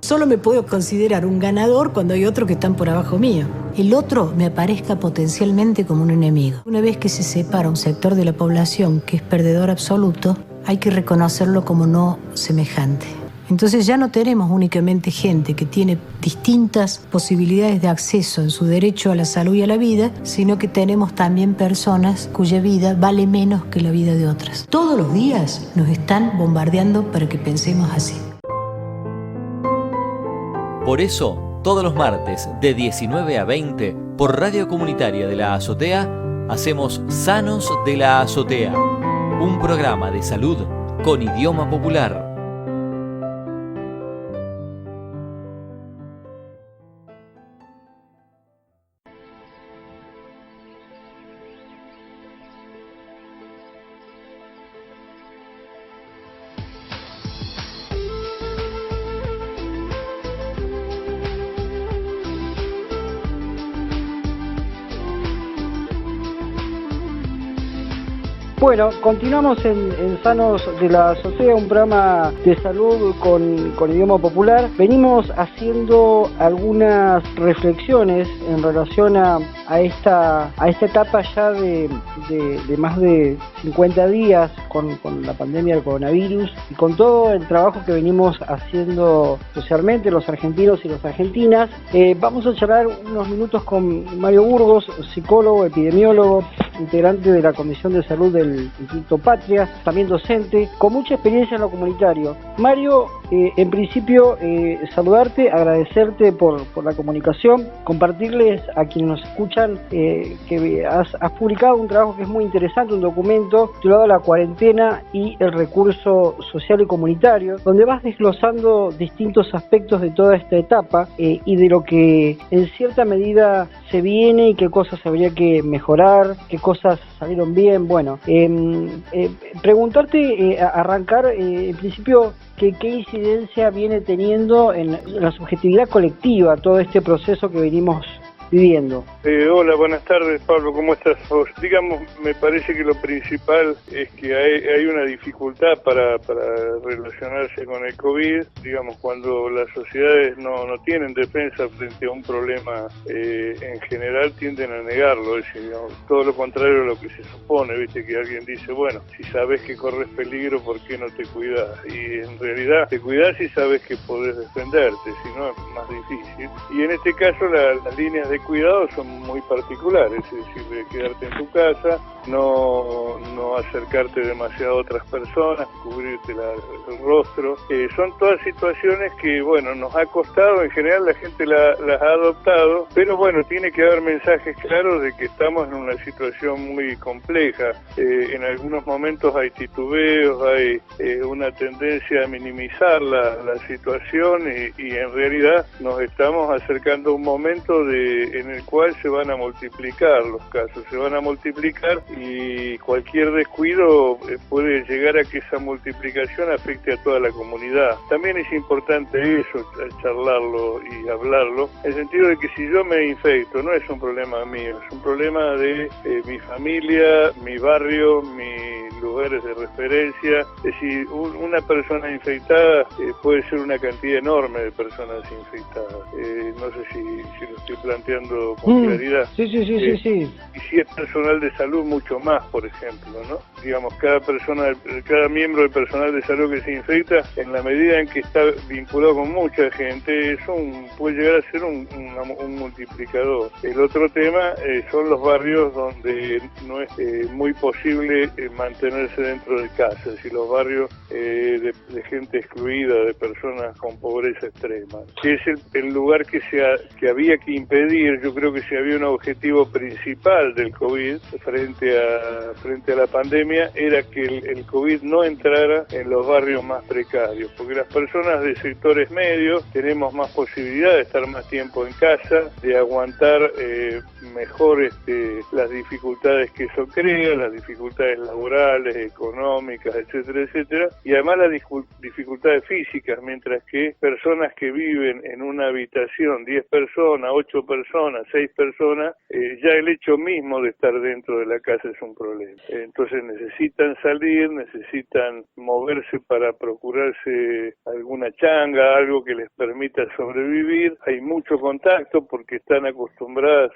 Solo me puedo considerar un ganador cuando hay otros que están por abajo mío. El otro me aparezca potencialmente como un enemigo. Una vez que se separa un sector de la población que es perdedor absoluto, hay que reconocerlo como no semejante. Entonces ya no tenemos únicamente gente que tiene distintas posibilidades de acceso en su derecho a la salud y a la vida, sino que tenemos también personas cuya vida vale menos que la vida de otras. Todos los días nos están bombardeando para que pensemos así. Por eso, todos los martes de 19 a 20 por Radio Comunitaria de la Azotea, hacemos Sanos de la Azotea, un programa de salud con idioma popular. Bueno, continuamos en Sanos de la Azotea, un programa de salud con idioma popular. Venimos haciendo algunas reflexiones en relación a esta etapa ya de más de 50 días con la pandemia del coronavirus y con todo el trabajo que venimos haciendo socialmente los argentinos y las argentinas. Vamos a charlar unos minutos con Mario Burgos, psicólogo, epidemiólogo, integrante de la Comisión de Salud del Instituto Patria, también docente, con mucha experiencia en lo comunitario. Mario, en principio, saludarte, agradecerte por la comunicación, compartirles a quienes nos escuchan que has publicado un trabajo que es muy interesante, un documento titulado La cuarentena y el recurso social y comunitario, donde vas desglosando distintos aspectos de toda esta etapa y de lo que en cierta medida se viene y qué cosas habría que mejorar, qué cosas salieron bien. Bueno, preguntarte, arrancar en principio, qué incidencia viene teniendo en la subjetividad colectiva todo este proceso que venimos viviendo. Hola, buenas tardes, Pablo, ¿cómo estás vos? Digamos, me parece que lo principal es que hay una dificultad para relacionarse con el COVID, digamos, cuando las sociedades no tienen defensa frente a un problema, en general tienden a negarlo, es decir, digamos, todo lo contrario a lo que se supone, viste, que alguien dice, bueno, si sabes que corres peligro, ¿por qué no te cuidás? Y en realidad te cuidás si sabes que podés defenderte, si no es más difícil. Y en este caso las líneas de cuidado son muy particulares, es decir, de quedarte en tu casa, no acercarte demasiado a otras personas, cubrirte el rostro. Son todas situaciones que, bueno, nos ha costado, en general la gente las ha adoptado, pero bueno, tiene que haber mensajes claros de que estamos en una situación muy compleja. En algunos momentos hay titubeos, hay una tendencia a minimizar la situación y en realidad nos estamos acercando a un momento en el cual se van a multiplicar los casos, se van a multiplicar y cualquier descuido puede llegar a que esa multiplicación afecte a toda la comunidad. También es importante eso, charlarlo y hablarlo, en el sentido de que si yo me infecto, no es un problema mío, es un problema de mi familia, mi barrio, mis lugares de referencia. Es decir, una persona infectada puede ser una cantidad enorme de personas infectadas. No sé si lo estoy planteando con claridad. Sí. Y si es personal de salud, mucho más, por ejemplo, ¿no? Digamos, cada miembro del personal de salud que se infecta, en la medida en que está vinculado con mucha gente, puede llegar a ser un multiplicador. El otro tema son los barrios donde no es muy posible mantenerse dentro de casa, es decir, los barrios de gente excluida, de personas con pobreza extrema, que es el lugar que había que impedir. Yo creo que si había un objetivo principal del COVID frente a la pandemia, era que el COVID no entrara en los barrios más precarios, porque las personas de sectores medios tenemos más posibilidad de estar más tiempo en casa, de aguantar mejor las dificultades que eso crea, las dificultades laborales, económicas, etcétera, etcétera, y además las dificultades físicas, mientras que personas que viven en una habitación, 10 personas, 8 personas, personas, 6 personas, ya el hecho mismo de estar dentro de la casa es un problema. Entonces necesitan salir, necesitan moverse para procurarse alguna changa, algo que les permita sobrevivir. Hay mucho contacto porque están acostumbradas,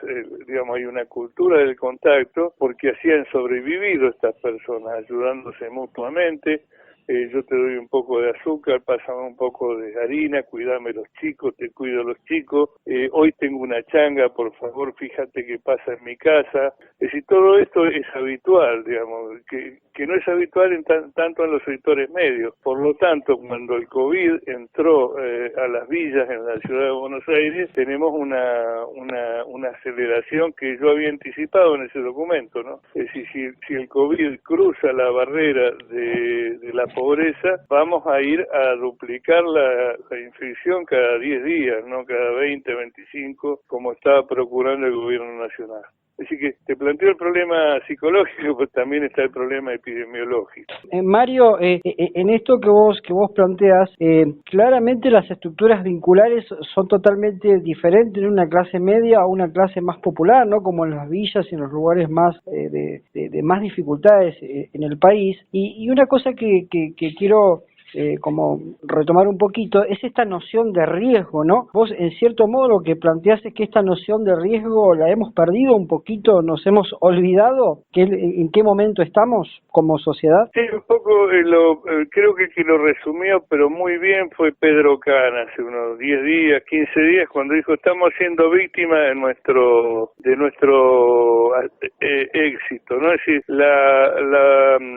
digamos, hay una cultura del contacto porque así han sobrevivido estas personas, ayudándose mutuamente. Yo te doy un poco de azúcar, pásame un poco de harina, cuídame los chicos, te cuido los chicos, hoy tengo una changa, por favor, fíjate qué pasa en mi casa. Es decir, todo esto es habitual, digamos, que no es habitual tanto en los sectores medios. Por lo tanto, cuando el COVID entró a las villas en la ciudad de Buenos Aires, tenemos una aceleración que yo había anticipado en ese documento, ¿no? Es decir, si el COVID cruza la barrera de la pobreza, vamos a ir a duplicar la infección cada 10 días, no cada 20, 25, como estaba procurando el gobierno nacional. Así que te planteo el problema psicológico, pero también está el problema epidemiológico. Mario, en esto que vos planteas, claramente las estructuras vinculares son totalmente diferentes en una clase media a una clase más popular, ¿no? Como en las villas y en los lugares más de más dificultades en el país. Y una cosa que quiero como retomar un poquito, es esta noción de riesgo, ¿no? Vos, en cierto modo, lo que planteás es que esta noción de riesgo la hemos perdido un poquito, nos hemos olvidado en qué momento estamos como sociedad. Sí, un poco, creo que lo resumió, pero muy bien, fue Pedro Can hace unos 10 días, 15 días, cuando dijo, estamos siendo víctimas de nuestro éxito, ¿no? Es decir, la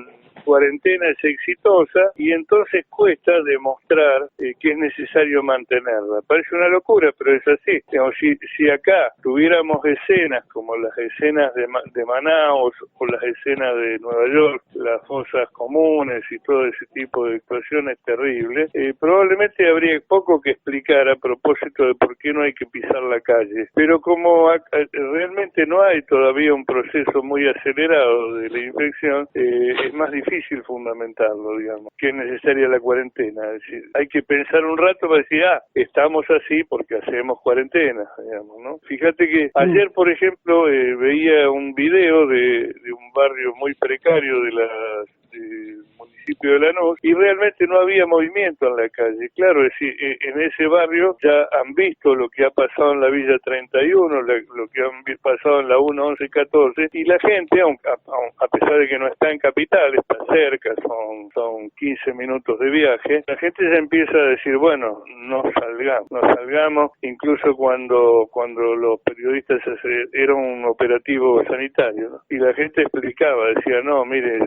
cuarentena es exitosa y entonces cuesta demostrar que es necesario mantenerla. Parece una locura, pero es así. Digamos, si acá tuviéramos escenas como las escenas de Manaus o las escenas de Nueva York, las fosas comunes y todo ese tipo de actuaciones terribles, probablemente habría poco que explicar a propósito de por qué no hay que pisar la calle. Pero como realmente no hay todavía un proceso muy acelerado de la infección, es más difícil fundamentarlo, digamos, que es necesaria la cuarentena. Es decir, hay que pensar un rato para decir, estamos así porque hacemos cuarentena, digamos, ¿no? Fíjate que ayer, por ejemplo, veía un video de un barrio muy precario del municipio de Lanús y realmente no había movimiento en la calle. Claro, es decir, en ese barrio ya han visto lo que ha pasado en la Villa 31, lo que han pasado en la 1, 11, 14 y la gente, a pesar de que no está en capital, está cerca, son 15 minutos de viaje, la gente ya empieza a decir, bueno, no salgamos, incluso cuando los periodistas era un operativo sanitario, ¿no? Y la gente explicaba, decía, no, mire,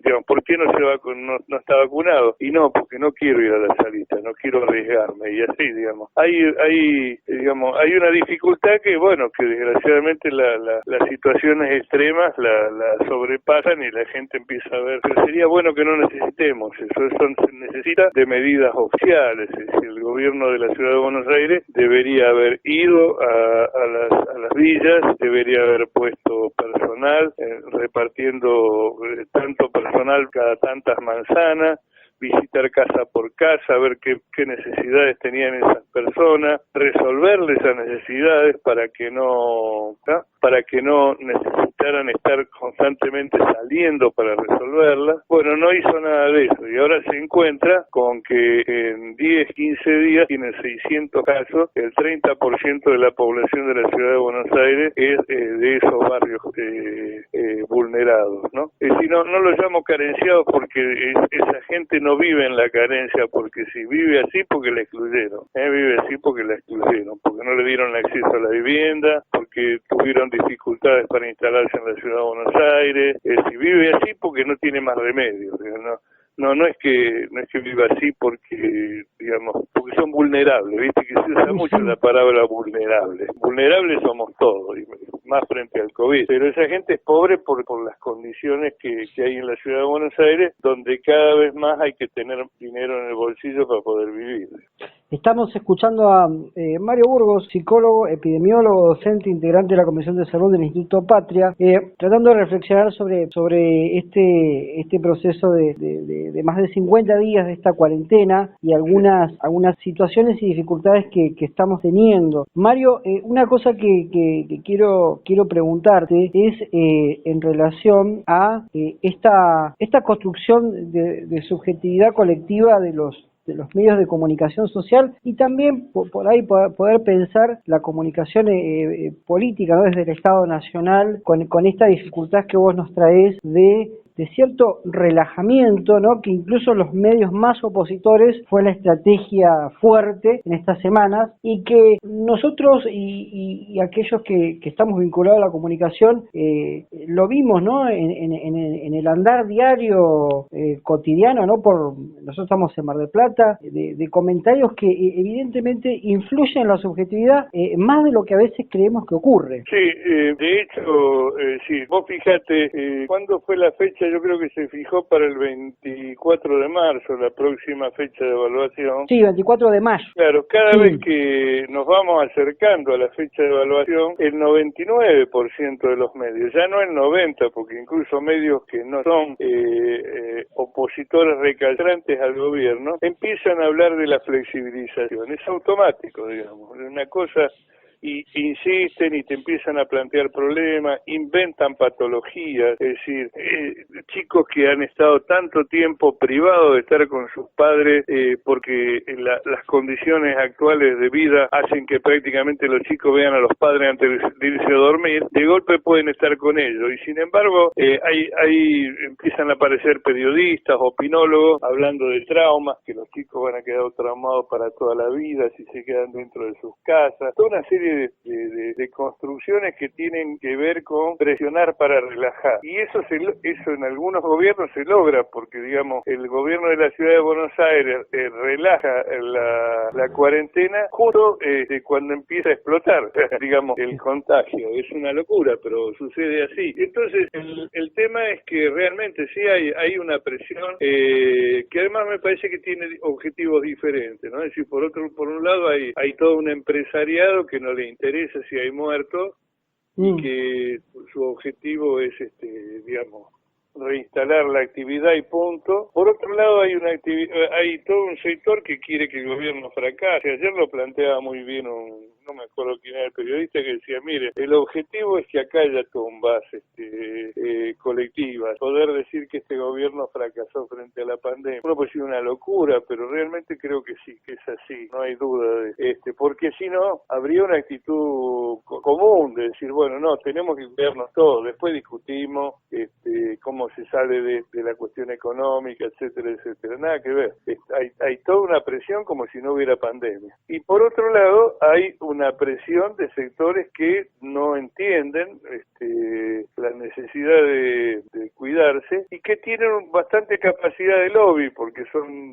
digamos, ¿por qué no no está vacunado? Y no, porque no quiero ir a la salita, no quiero arriesgarme, y así, digamos. Hay una dificultad que, bueno, que desgraciadamente las situaciones extremas la sobrepasan y la gente empieza a ver, pero sería bueno que no necesitemos eso se necesita de medidas oficiales. Es decir, el gobierno de la ciudad de Buenos Aires debería haber ido a las villas, debería haber puesto personal, repartiendo tanto personal cada tantas manzanas, visitar casa por casa, ver qué necesidades tenían esas personas, resolverles esas necesidades para que no necesitaran estar constantemente saliendo para resolverlas. Bueno, no hizo nada de eso y ahora se encuentra con que en 10, 15 días tienen 600 casos, el 30% de la población de la ciudad de Buenos Aires es de esos barrios vulnerados, ¿no? Es decir, no lo llamo carenciados porque esa gente no vive en la carencia porque sí, vive así porque la excluyeron, vive así porque la excluyeron, porque no le dieron acceso a la vivienda, porque tuvieron dificultades para instalarse en la ciudad de Buenos Aires, si vive así porque no tiene más remedio, ¿no? No es que viva así porque, digamos, porque son vulnerables, viste que se usa mucho la palabra vulnerable. Vulnerables somos todos, y más frente al COVID. Pero esa gente es pobre por las condiciones que hay en la ciudad de Buenos Aires, donde cada vez más hay que tener dinero en el bolsillo para poder vivir. Estamos escuchando a Mario Burgos, psicólogo, epidemiólogo, docente, integrante de la Comisión de Salud del Instituto Patria, tratando de reflexionar sobre este proceso de más de 50 días de esta cuarentena y algunas situaciones y dificultades que estamos teniendo. Mario, una cosa que quiero preguntarte es en relación a esta construcción de subjetividad colectiva de los medios de comunicación social y también por ahí poder pensar la comunicación política, ¿no? Desde el Estado Nacional con esta dificultad que vos nos traés de cierto relajamiento, ¿no? Que incluso los medios más opositores fue la estrategia fuerte en estas semanas y que nosotros y aquellos que estamos vinculados a la comunicación lo vimos, ¿no? En el andar diario cotidiano, ¿no? Nosotros estamos en Mar del Plata, de comentarios que evidentemente influyen en la subjetividad más de lo que a veces creemos que ocurre. Sí, de hecho, sí. Vos fíjate, ¿cuándo fue la fecha? Yo creo que se fijó para el 24 de marzo, la próxima fecha de evaluación. Sí, 24 de mayo. Claro, cada vez que nos vamos acercando a la fecha de evaluación, el 99% de los medios, ya no el 90%, porque incluso medios que no son opositores recalcitrantes al gobierno, empiezan a hablar de la flexibilización. Es automático, digamos, es una cosa... Y insisten y te empiezan a plantear problemas, inventan patologías, es decir, chicos que han estado tanto tiempo privados de estar con sus padres porque las condiciones actuales de vida hacen que prácticamente los chicos vean a los padres antes de irse a dormir, de golpe pueden estar con ellos y sin embargo ahí empiezan a aparecer periodistas, opinólogos hablando de traumas, que los chicos van a quedar traumados para toda la vida si se quedan dentro de sus casas, toda una serie de construcciones que tienen que ver con presionar para relajar. Y eso en algunos gobiernos se logra, porque digamos, el gobierno de la ciudad de Buenos Aires relaja la cuarentena justo cuando empieza a explotar, digamos, el contagio. Es una locura, pero sucede así. Entonces, el tema es que realmente sí hay una presión que además me parece que tiene objetivos diferentes, ¿no? Es decir, por un lado hay todo un empresariado que no le interesa si hay muertos y que su objetivo es digamos reinstalar la actividad y punto. Por otro lado hay todo un sector que quiere que el gobierno fracase. Ayer lo planteaba muy bien no me acuerdo quién era el periodista, que decía, mire, el objetivo es que acá haya tumbas colectivas. Poder decir que este gobierno fracasó frente a la pandemia, uno puede decir una locura, pero realmente creo que sí, que es así, no hay duda de porque si no, habría una actitud común de decir, bueno, no, tenemos que cuidarnos todos, después discutimos cómo se sale de la cuestión económica, etcétera, etcétera, nada que ver. Hay toda una presión como si no hubiera pandemia. Y por otro lado, hay una presión de sectores que no entienden la necesidad de cuidarse y que tienen bastante capacidad de lobby porque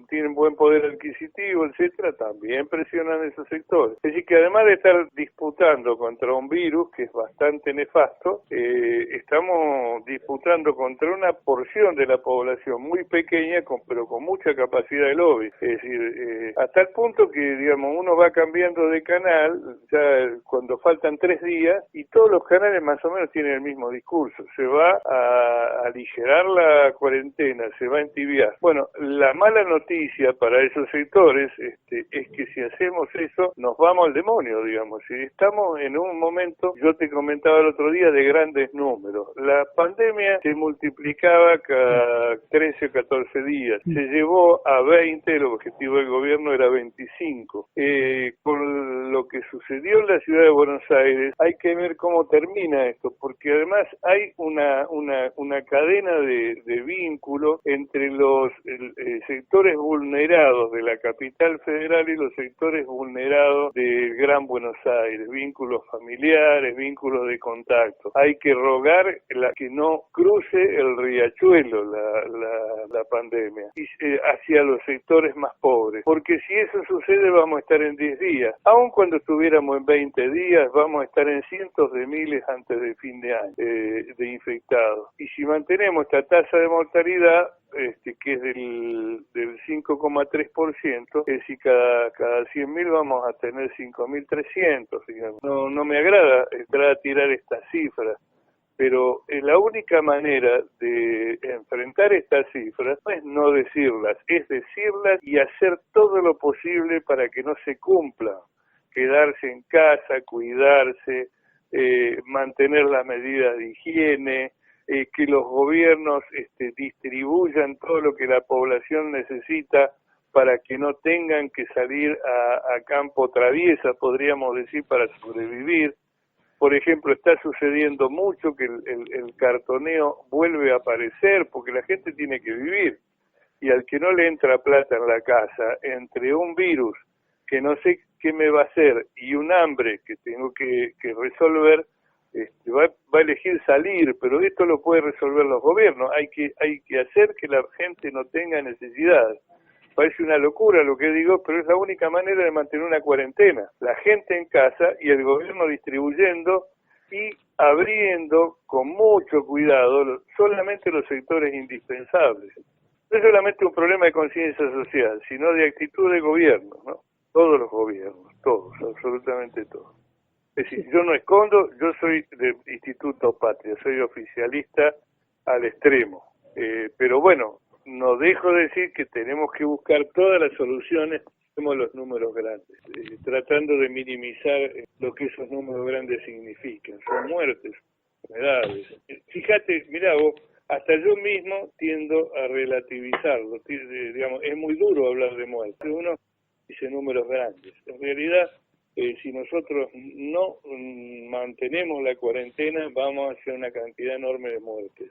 tienen buen poder adquisitivo, etcétera, también presionan esos sectores. Es decir, que además de estar disputando contra un virus que es bastante nefasto, estamos disputando contra una porción de la población muy pequeña, pero con mucha capacidad de lobby. Es decir, hasta el punto que, digamos, uno va cambiando de canal, ya cuando faltan 3 días, y todos los canales más o menos tienen el mismo discurso. Se va a aligerar la cuarentena, se va a entibiar. Bueno, la mala noticia para esos sectores es que si hacemos eso, nos vamos al demonio, digamos. Si estamos en un momento, yo te comentaba el otro día, de grandes números. La pandemia se multiplicaba cada 13 o 14 días. Se llevó a 20, el objetivo del gobierno era 25. Con lo que sucedió en la ciudad de Buenos Aires, hay que ver cómo termina esto, porque además hay una cadena de vínculo entre los sectores vulnerados de la capital federal y los sectores vulnerados del Gran Buenos Aires, vínculos familiares, vínculos de contacto. Hay que rogar que no cruce el riachuelo la pandemia hacia los sectores más pobres, porque si eso sucede vamos a estar en 10 días, aun cuando cuando estuviéramos en 20 días, vamos a estar en cientos de miles antes de fin de año de infectados. Y si mantenemos esta tasa de mortalidad, que es del 5,3%, es decir, cada 100.000 vamos a tener 5.300, digamos. No me agrada entrar a tirar estas cifras, pero la única manera de enfrentar estas cifras no es no decirlas, es decirlas y hacer todo lo posible para que no se cumplan. Quedarse en casa, cuidarse, mantener las medidas de higiene, que los gobiernos distribuyan todo lo que la población necesita para que no tengan que salir a campo traviesa, podríamos decir, para sobrevivir. Por ejemplo, está sucediendo mucho que el cartoneo vuelve a aparecer porque la gente tiene que vivir. Y al que no le entra plata en la casa, entre un virus que no sé qué me va a hacer y un hambre que tengo que resolver, va a elegir salir, pero esto lo puede resolver los gobiernos. Hay que hacer que la gente no tenga necesidad. Parece una locura lo que digo, pero es la única manera de mantener una cuarentena. La gente en casa y el gobierno distribuyendo y abriendo con mucho cuidado solamente los sectores indispensables. No es solamente un problema de conciencia social, sino de actitud de gobierno, ¿no? Todos los gobiernos, todos, absolutamente todos. Es decir, yo no escondo, yo soy del Instituto Patria, soy oficialista al extremo, pero bueno, no dejo de decir que tenemos que buscar todas las soluciones, como los números grandes, tratando de minimizar lo que esos números grandes significan. Son muertes, enfermedades. Fíjate, mirá vos, hasta yo mismo tiendo a relativizarlo, digamos, es muy duro hablar de muerte. Uno dice números grandes. En realidad, si nosotros no mantenemos la cuarentena, vamos hacia una cantidad enorme de muertes.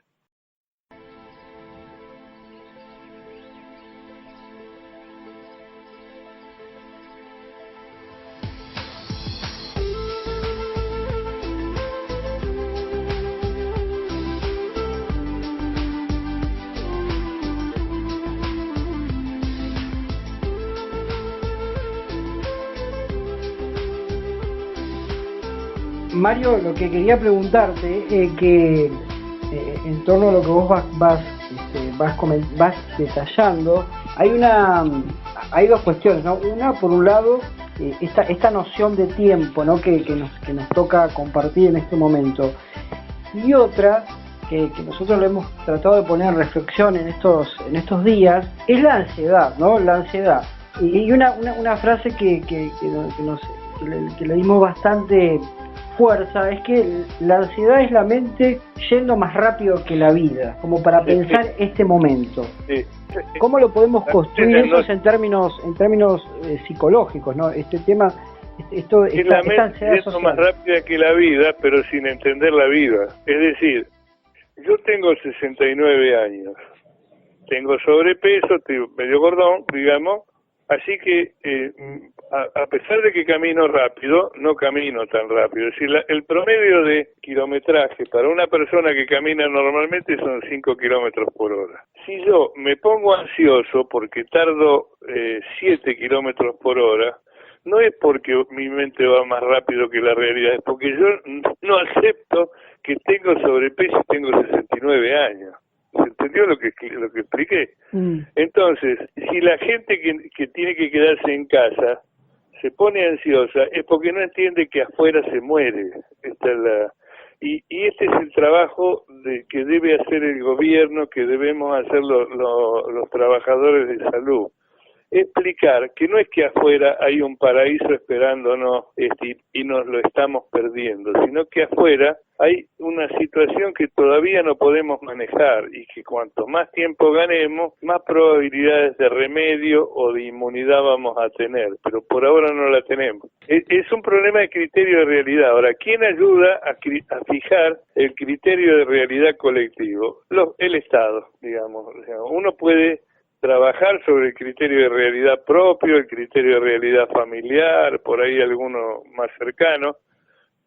Mario, lo que quería preguntarte es que en torno a lo que vos vas detallando, hay dos cuestiones, ¿no? Una, por un lado, esta noción de tiempo, ¿no? que nos toca compartir en este momento, y otra que nosotros lo hemos tratado de poner en reflexión en estos días, es la ansiedad, ¿no? La ansiedad. Y una frase que le dimos bastante fuerza, es que la ansiedad es la mente yendo más rápido que la vida, como para pensar este momento. Sí. ¿Cómo lo podemos construir eso en términos psicológicos, ¿no? Este tema, la mente yendo más rápida que la vida, pero sin entender la vida. Es decir, yo tengo 69 años, tengo sobrepeso, estoy medio gordón, digamos, así que a pesar de que camino rápido, no camino tan rápido. Es decir, el promedio de kilometraje para una persona que camina normalmente son 5 kilómetros por hora. Si yo me pongo ansioso porque tardo 7 kilómetros por hora, no es porque mi mente va más rápido que la realidad, es porque yo no acepto que tengo sobrepeso y tengo 69 años. ¿Se entendió lo que expliqué? Entonces, si la gente que tiene que quedarse en casa se pone ansiosa, es porque no entiende que afuera se muere. Y este es el trabajo que debe hacer el gobierno, que debemos hacer los trabajadores de salud. Explicar que no es que afuera hay un paraíso esperándonos y nos lo estamos perdiendo, sino que afuera hay una situación que todavía no podemos manejar y que cuanto más tiempo ganemos, más probabilidades de remedio o de inmunidad vamos a tener, pero por ahora no la tenemos. Es un problema de criterio de realidad. Ahora, ¿quién ayuda a fijar el criterio de realidad colectivo? El Estado, digamos. Uno puede trabajar sobre el criterio de realidad propio, el criterio de realidad familiar, por ahí alguno más cercano,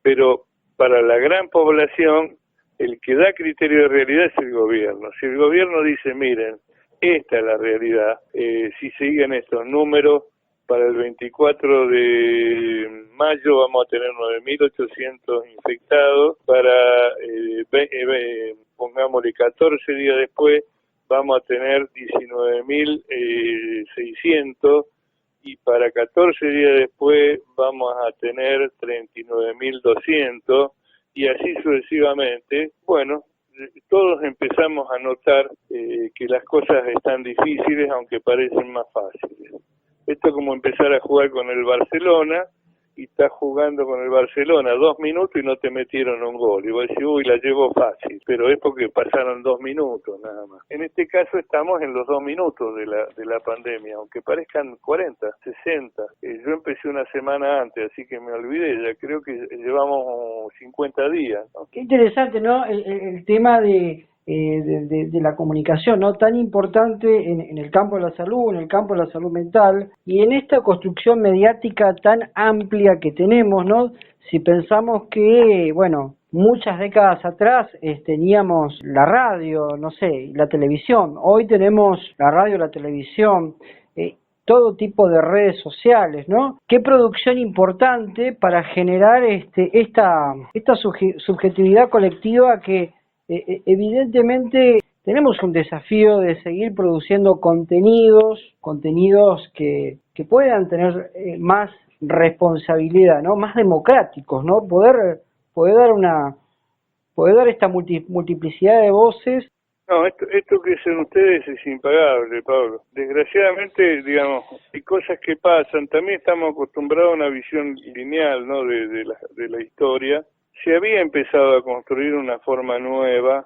pero para la gran población, el que da criterio de realidad es el gobierno. Si el gobierno dice, miren, esta es la realidad, si siguen estos números, Para el 24 de mayo vamos a tener 9.800 infectados. Para, pongámosle, 14 días después, vamos a tener 19.600. Y para 14 días después vamos a tener 39.200. Y así sucesivamente. Bueno, todos empezamos a notar que las cosas están difíciles, aunque parecen más fáciles. Esto es como empezar a jugar con el Barcelona, y estás jugando con el Barcelona 2 minutos y no te metieron un gol. Y vos decís, uy, la llevo fácil, pero es porque pasaron 2 minutos nada más. En este caso estamos en los 2 minutos de la pandemia, aunque parezcan 40, 60. Yo empecé una semana antes, así que me olvidé, ya creo que llevamos 50 días, ¿no? Qué interesante, ¿no? El tema de la comunicación, ¿no? Tan importante en el campo de la salud, en el campo de la salud mental, y en esta construcción mediática tan amplia que tenemos, ¿no? Si pensamos que, bueno, muchas décadas atrás teníamos la radio, no sé, la televisión. Hoy tenemos la radio, la televisión, todo tipo de redes sociales, ¿no? Qué producción importante para generar esta subjetividad colectiva que evidentemente tenemos un desafío de seguir produciendo contenidos que puedan tener más responsabilidad, ¿no? Más democráticos, ¿no? Poder dar esta multiplicidad de voces. No, esto que hacen ustedes es impagable, Pablo. Desgraciadamente, digamos, hay cosas que pasan. También estamos acostumbrados a una visión lineal, ¿no? de la historia. Se había empezado a construir una forma nueva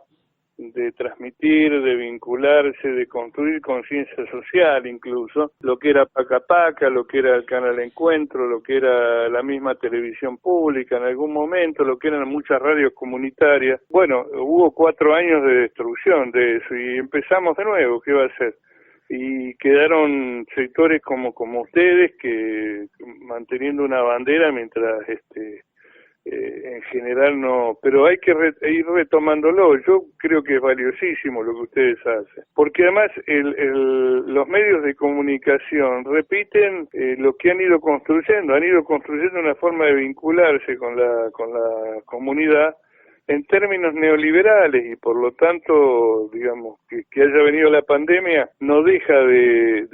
de transmitir, de vincularse, de construir conciencia social incluso, lo que era Paca Paca, lo que era el Canal Encuentro, lo que era la misma televisión pública en algún momento, lo que eran muchas radios comunitarias. Bueno, hubo 4 años de destrucción de eso y empezamos de nuevo, ¿qué va a ser? Y quedaron sectores como ustedes que manteniendo una bandera mientras en general no, pero hay que ir retomándolo. Yo creo que es valiosísimo lo que ustedes hacen, porque además los medios de comunicación repiten lo que han ido construyendo una forma de vincularse con la comunidad en términos neoliberales, y por lo tanto, digamos, que haya venido la pandemia no deja de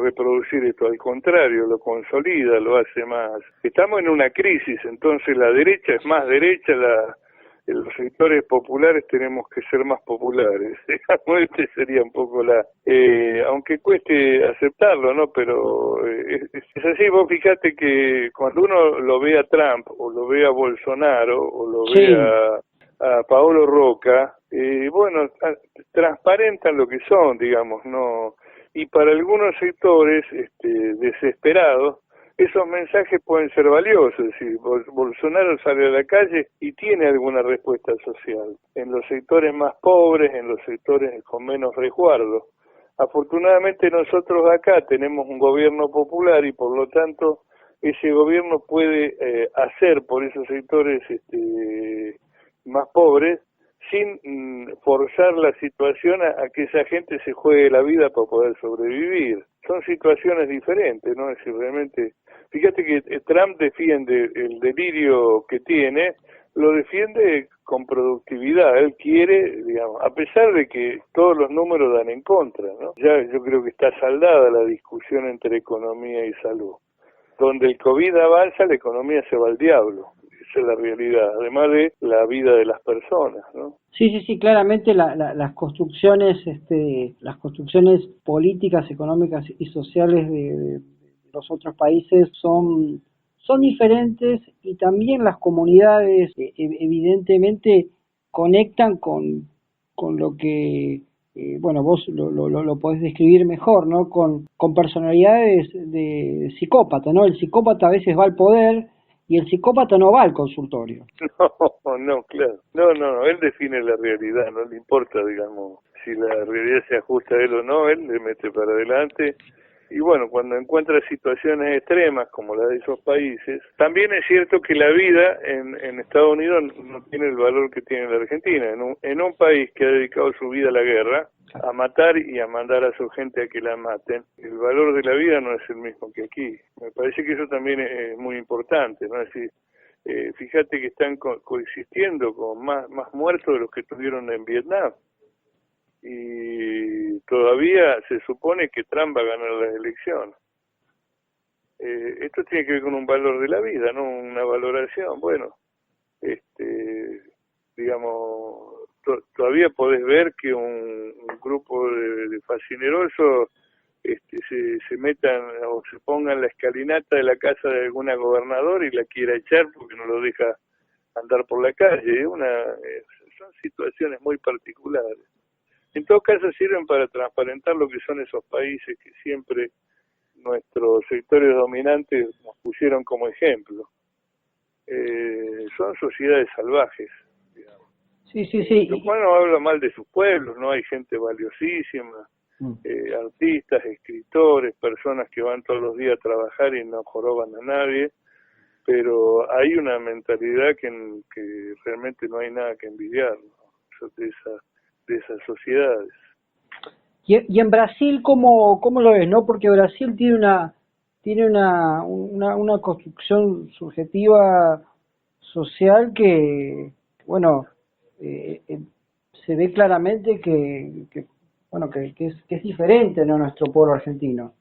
reproducir esto, al contrario, lo consolida, lo hace más. Estamos en una crisis, entonces la derecha es más derecha, los sectores populares tenemos que ser más populares. Este sería un poco aunque cueste aceptarlo, ¿no? Pero es así. Vos fijate que cuando uno lo ve a Trump, o lo ve a Bolsonaro, o lo ve a Paolo Roca, bueno, transparentan lo que son, digamos, ¿no? Y para algunos sectores desesperados, esos mensajes pueden ser valiosos. Es decir, Bolsonaro sale a la calle y tiene alguna respuesta social en los sectores más pobres, en los sectores con menos resguardo. Afortunadamente nosotros acá tenemos un gobierno popular y por lo tanto ese gobierno puede hacer por esos sectores más pobres sin forzar la situación a que esa gente se juegue la vida para poder sobrevivir. Son situaciones diferentes, ¿no? Es decir, realmente, fíjate que Trump defiende el delirio que tiene, lo defiende con productividad. Él quiere, digamos, a pesar de que todos los números dan en contra, ¿no? Ya yo creo que está saldada la discusión entre economía y salud. Donde el COVID avanza, la economía se va al diablo. Esa es la realidad, además de la vida de las personas, ¿no? Sí, claramente las construcciones políticas, económicas y sociales de los otros países son diferentes, y también las comunidades evidentemente conectan con lo que bueno, vos lo podés describir mejor, ¿no? Con personalidades de psicópata, ¿no? El psicópata a veces va al poder y el psicópata no va al consultorio. No, claro. No, él define la realidad, no le importa, digamos, si la realidad se ajusta a él o no, él le mete para adelante y bueno, cuando encuentra situaciones extremas como la de esos países, también es cierto que la vida en Estados Unidos no tiene el valor que tiene la Argentina. En un país que ha dedicado su vida a la guerra, a matar y a mandar a su gente a que la maten, el valor de la vida no es el mismo que aquí. Me parece que eso también es muy importante, ¿no? Es decir, fíjate que están coexistiendo con más muertos de los que tuvieron en Vietnam. Y todavía se supone que Trump va a ganar las elecciones. Esto tiene que ver con un valor de la vida, no una valoración. Bueno, digamos, todavía podés ver que un grupo de fascinerosos se metan o se pongan la escalinata de la casa de alguna gobernadora y la quiera echar porque no lo deja andar por la calle. Son situaciones muy particulares. En todo caso sirven para transparentar lo que son esos países que siempre nuestros sectores dominantes nos pusieron como ejemplo. Son sociedades salvajes, digamos. Sí. Lo cual no habla mal de sus pueblos, no hay gente valiosísima, artistas, escritores, personas que van todos los días a trabajar y no joroban a nadie, pero hay una mentalidad que realmente no hay nada que envidiar, ¿no? de esas sociedades. Y en Brasil, ¿cómo lo ves, no? Porque Brasil tiene una construcción subjetiva social que, bueno, se ve claramente que es diferente, ¿no?, a nuestro pueblo argentino.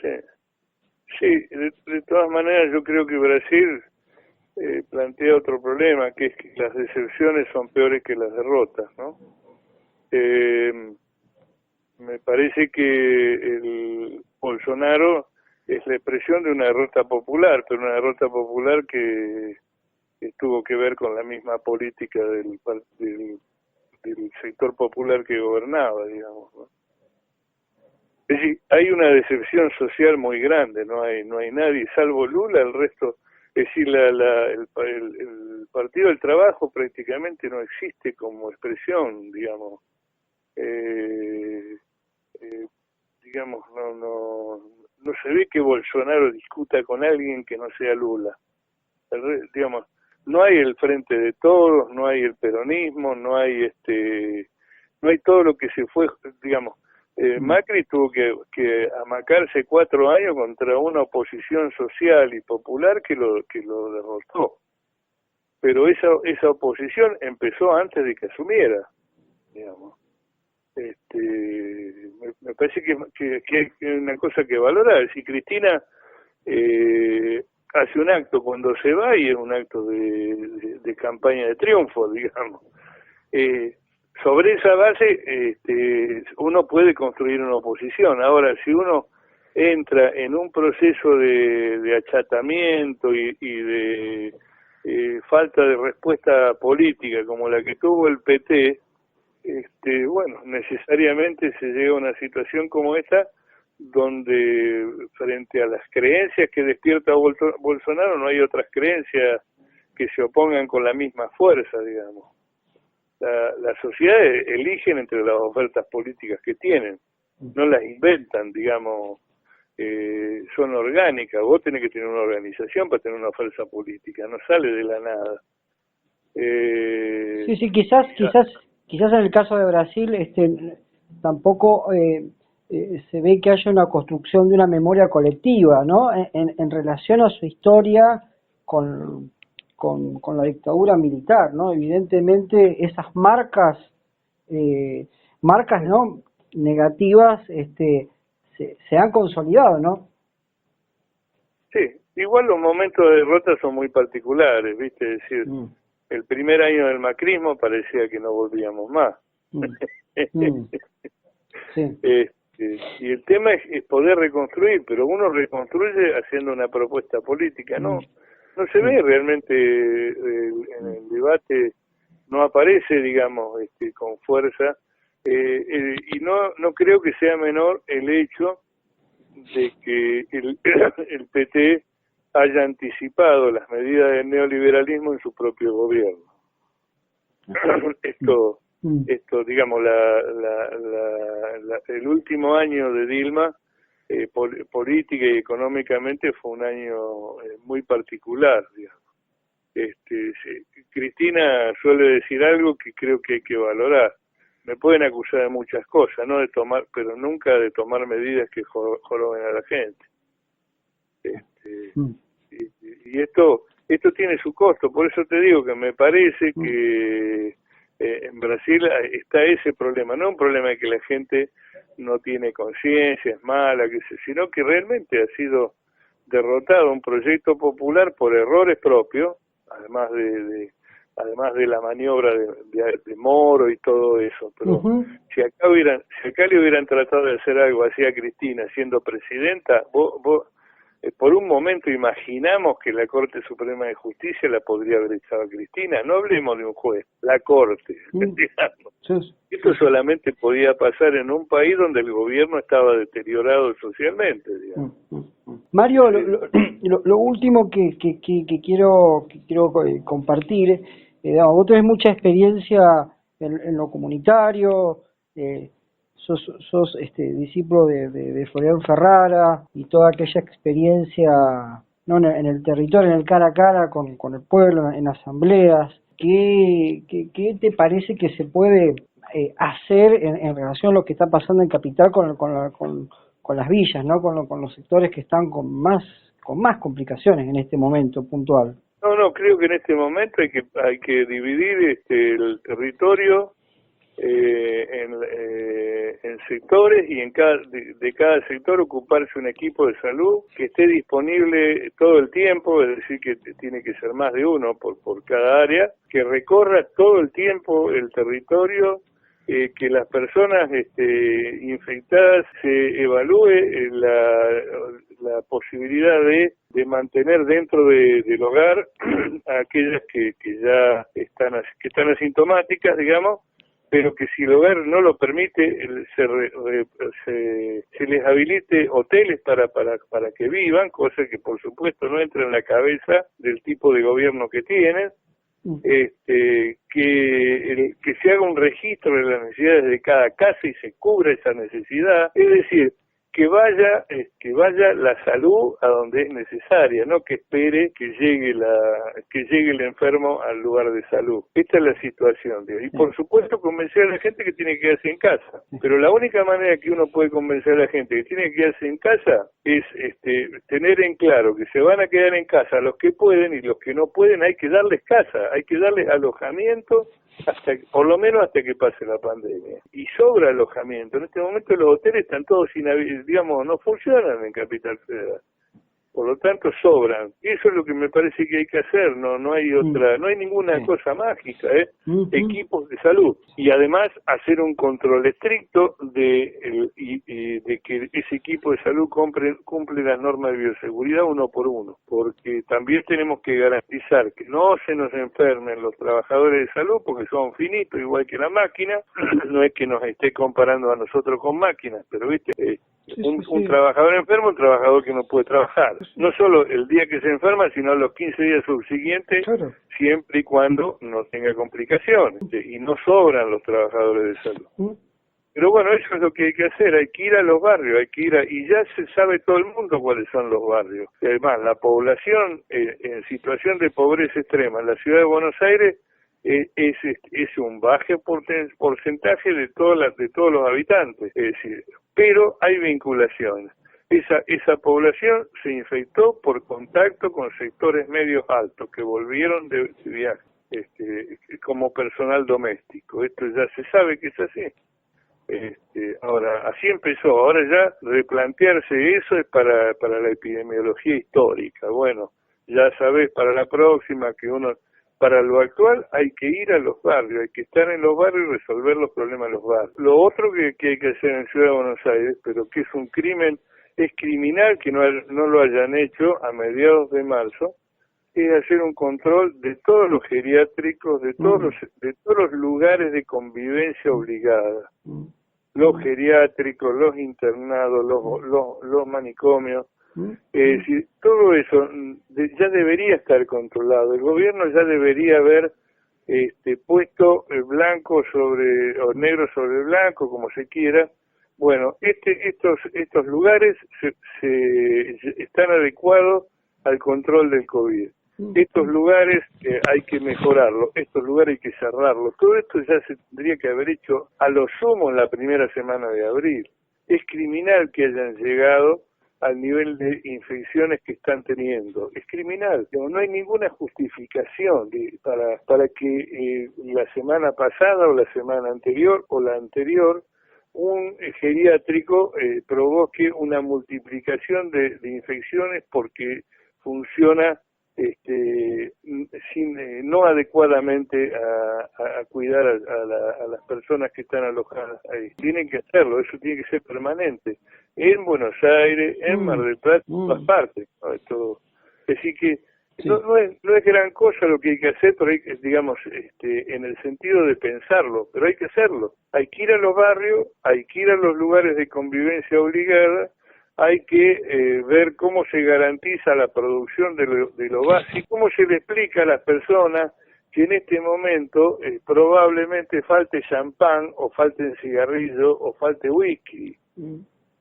Sí, de todas maneras yo creo que Brasil plantea otro problema, que es que las decepciones son peores que las derrotas, ¿no? Me parece que el Bolsonaro es la expresión de una derrota popular, pero una derrota popular que tuvo que ver con la misma política del sector popular que gobernaba, digamos, ¿no? Es decir, hay una decepción social muy grande, no hay nadie, salvo Lula, el resto, es decir, el Partido del Trabajo prácticamente no existe como expresión, digamos. Digamos, no se ve que Bolsonaro discuta con alguien que no sea Lula. Digamos, no hay el Frente de Todos, no hay el peronismo, no hay todo lo que se fue, digamos. Macri tuvo que amacarse 4 años contra una oposición social y popular que lo derrotó. Pero esa oposición empezó antes de que asumiera, digamos. Me parece que hay una cosa que valorar. Si Cristina hace un acto cuando se va y es un acto de campaña de triunfo, digamos. Sobre esa base uno puede construir una oposición. Ahora, si uno entra en un proceso de achatamiento y de falta de respuesta política como la que tuvo el PT, bueno, necesariamente se llega a una situación como esta, donde frente a las creencias que despierta Bolsonaro no hay otras creencias que se opongan con la misma fuerza, digamos. Las sociedades eligen entre las ofertas políticas que tienen, no las inventan, digamos, son orgánicas. Vos tenés que tener una organización para tener una fuerza política, no sale de la nada. Sí, quizás en el caso de Brasil tampoco se ve que haya una construcción de una memoria colectiva, ¿no? En relación a su historia con la dictadura militar, ¿no? Evidentemente esas marcas ¿no?, negativas se han consolidado, ¿no? Sí, igual los momentos de derrota son muy particulares, ¿viste? Es decir, el primer año del macrismo parecía que no volvíamos más. Sí. Y el tema es poder reconstruir, pero uno reconstruye haciendo una propuesta política, no se ve realmente en el debate, no aparece, digamos, con fuerza, y no creo que sea menor el hecho de que el PT haya anticipado las medidas del neoliberalismo en su propio gobierno. Esto, digamos, el último año de Dilma política y económicamente fue un año muy particular, digamos. Cristina suele decir algo que creo que hay que valorar. Me pueden acusar de muchas cosas, no de tomar, pero nunca de tomar medidas que joroben a la gente. Y esto tiene su costo, por eso te digo que me parece que en Brasil está ese problema, no un problema de que la gente no tiene conciencia, es mala, sino que realmente ha sido derrotado un proyecto popular por errores propios, además de la maniobra de Moro y todo eso. Pero si acá le hubieran tratado de hacer algo así a Cristina siendo presidenta, por un momento imaginamos que la Corte Suprema de Justicia la podría haber echado a Cristina. No hablemos de un juez, la Corte, digamos. Sí. Esto solamente podía pasar en un país donde el gobierno estaba deteriorado socialmente, digamos. Mario, lo último que quiero compartir, vos tenés mucha experiencia en lo comunitario, sos discípulo de Florian Ferrara y toda aquella experiencia, ¿no?, en el territorio, en el cara a cara con el pueblo, en asambleas. ¿Qué te parece que se puede hacer en relación a lo que está pasando en Capital con las villas, ¿no?, con los sectores que están con más complicaciones en este momento puntual? No, creo que en este momento hay que dividir el territorio en sectores y de cada sector ocuparse un equipo de salud que esté disponible todo el tiempo, es decir, que tiene que ser más de uno por cada área, que recorra todo el tiempo el territorio, que las personas infectadas se evalúe la posibilidad de mantener dentro del hogar a aquellas que ya están asintomáticas, digamos, pero que si el hogar no lo permite, se les habilite hoteles para que vivan, cosa que por supuesto no entra en la cabeza del tipo de gobierno que tienen, que se haga un registro de las necesidades de cada casa y se cubra esa necesidad, es decir, que vaya la salud a donde es necesaria, no que espere que llegue el enfermo al lugar de salud. Esta es la situación, y por supuesto convencer a la gente que tiene que quedarse en casa, pero la única manera que uno puede convencer a la gente que tiene que quedarse en casa es tener en claro que se van a quedar en casa los que pueden, y los que no pueden hay que darles casa, hay que darles alojamiento por lo menos hasta que pase la pandemia. Y sobra alojamiento. En este momento los hoteles están todos digamos, no funcionan en Capital Federal. Por lo tanto sobran. Eso es lo que me parece que hay que hacer. No hay ninguna cosa mágica, equipos de salud. Y además hacer un control estricto de que ese equipo de salud cumple las normas de bioseguridad uno por uno. Porque también tenemos que garantizar que no se nos enfermen los trabajadores de salud, porque son finitos, igual que la máquina. No es que nos esté comparando a nosotros con máquinas, pero viste, un trabajador enfermo, un trabajador que no puede trabajar. No solo el día que se enferma, sino los 15 días subsiguientes, claro, siempre y cuando no tenga complicaciones. Y no sobran los trabajadores de salud. Pero bueno, eso es lo que hay que hacer, hay que ir a los barrios, y ya se sabe todo el mundo cuáles son los barrios. Además, la población en situación de pobreza extrema en la ciudad de Buenos Aires es un bajo porcentaje de todos los habitantes, es decir, pero hay vinculaciones. Esa población se infectó por contacto con sectores medios altos que volvieron de viaje, como personal doméstico. Esto ya se sabe que es así. Ahora, así empezó. Ahora ya replantearse eso es para la epidemiología histórica. Bueno, ya sabés para la próxima que para lo actual hay que ir a los barrios, hay que estar en los barrios y resolver los problemas de los barrios. Lo otro que hay que hacer en Ciudad de Buenos Aires, pero que es un crimen, es criminal que no lo hayan hecho a mediados de marzo, es hacer un control de todos los geriátricos, de todos los lugares de convivencia obligada. Los geriátricos, los internados, los manicomios. Es decir, todo eso ya debería estar controlado. El gobierno ya debería haber puesto blanco o negro sobre blanco, como se quiera, Bueno, estos lugares están adecuados al control del COVID. Estos lugares hay que mejorarlos, estos lugares hay que cerrarlos. Todo esto ya se tendría que haber hecho a lo sumo en la primera semana de abril. Es criminal que hayan llegado al nivel de infecciones que están teniendo. Es criminal. No hay ninguna justificación para que la semana pasada o la semana anterior o la anterior un geriátrico provoque una multiplicación de infecciones porque funciona no adecuadamente a cuidar a las personas que están alojadas ahí. Tienen que hacerlo, eso tiene que ser permanente. En Buenos Aires, en Mar del Plata, en todas partes. ¿No? Todo. Así que no es gran cosa lo que hay que hacer, pero hay, digamos, en el sentido de pensarlo, pero hay que hacerlo. Hay que ir a los barrios, hay que ir a los lugares de convivencia obligada, hay que ver cómo se garantiza la producción de lo básico, cómo se le explica a las personas que en este momento probablemente falte champán o falte cigarrillo o falte whisky,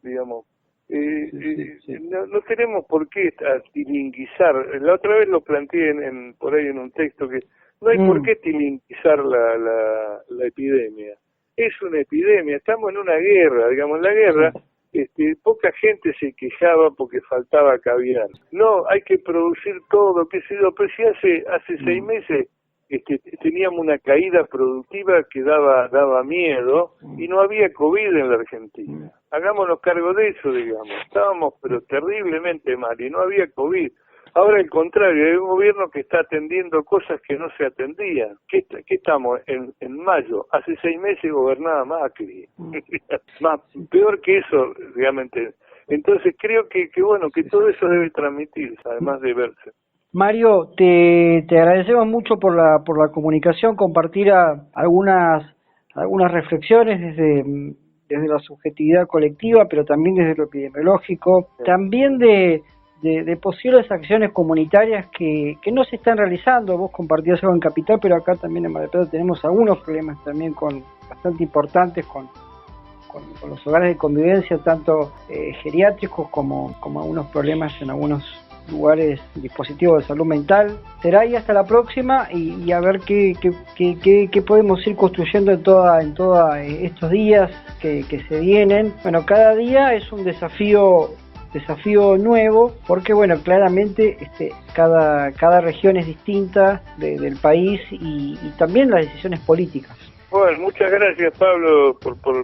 digamos. No tenemos por qué tilinguizar. La otra vez lo planteé por ahí en un texto que no hay por qué tilinguizar la epidemia. Es una epidemia, estamos en una guerra, digamos, en la guerra poca gente se quejaba porque faltaba caviar. No, hay que producir todo, qué sé yo, pero si hace 6 meses teníamos una caída productiva que daba miedo y no había COVID en la Argentina. Hagámonos cargo de eso, digamos. Estábamos pero terriblemente mal y no había COVID. Ahora al contrario, hay un gobierno que está atendiendo cosas que no se atendían. ¿Qué estamos? En mayo, hace 6 meses gobernaba Macri. Peor que eso, realmente. Entonces creo que todo eso debe transmitirse, además de verse. Mario, te agradecemos mucho por la comunicación, compartir algunas reflexiones desde la subjetividad colectiva, pero también desde lo epidemiológico, también de posibles acciones comunitarias que no se están realizando. Vos compartías algo en Capital, pero acá también en Mar del Plata tenemos algunos problemas también bastante importantes con los hogares de convivencia, tanto geriátricos como algunos problemas en algunos lugares, dispositivos de salud mental. Será ahí hasta la próxima y a ver qué podemos ir construyendo en toda estos días que se vienen. Bueno, cada día es un desafío nuevo, porque claramente cada región es distinta del país y también las decisiones políticas. Bueno, muchas gracias, Pablo,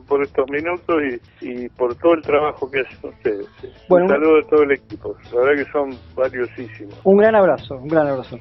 por estos minutos y por todo el trabajo que hacen ustedes. Un saludo a todo el equipo, la verdad que son valiosísimos. Un gran abrazo. Un abrazo.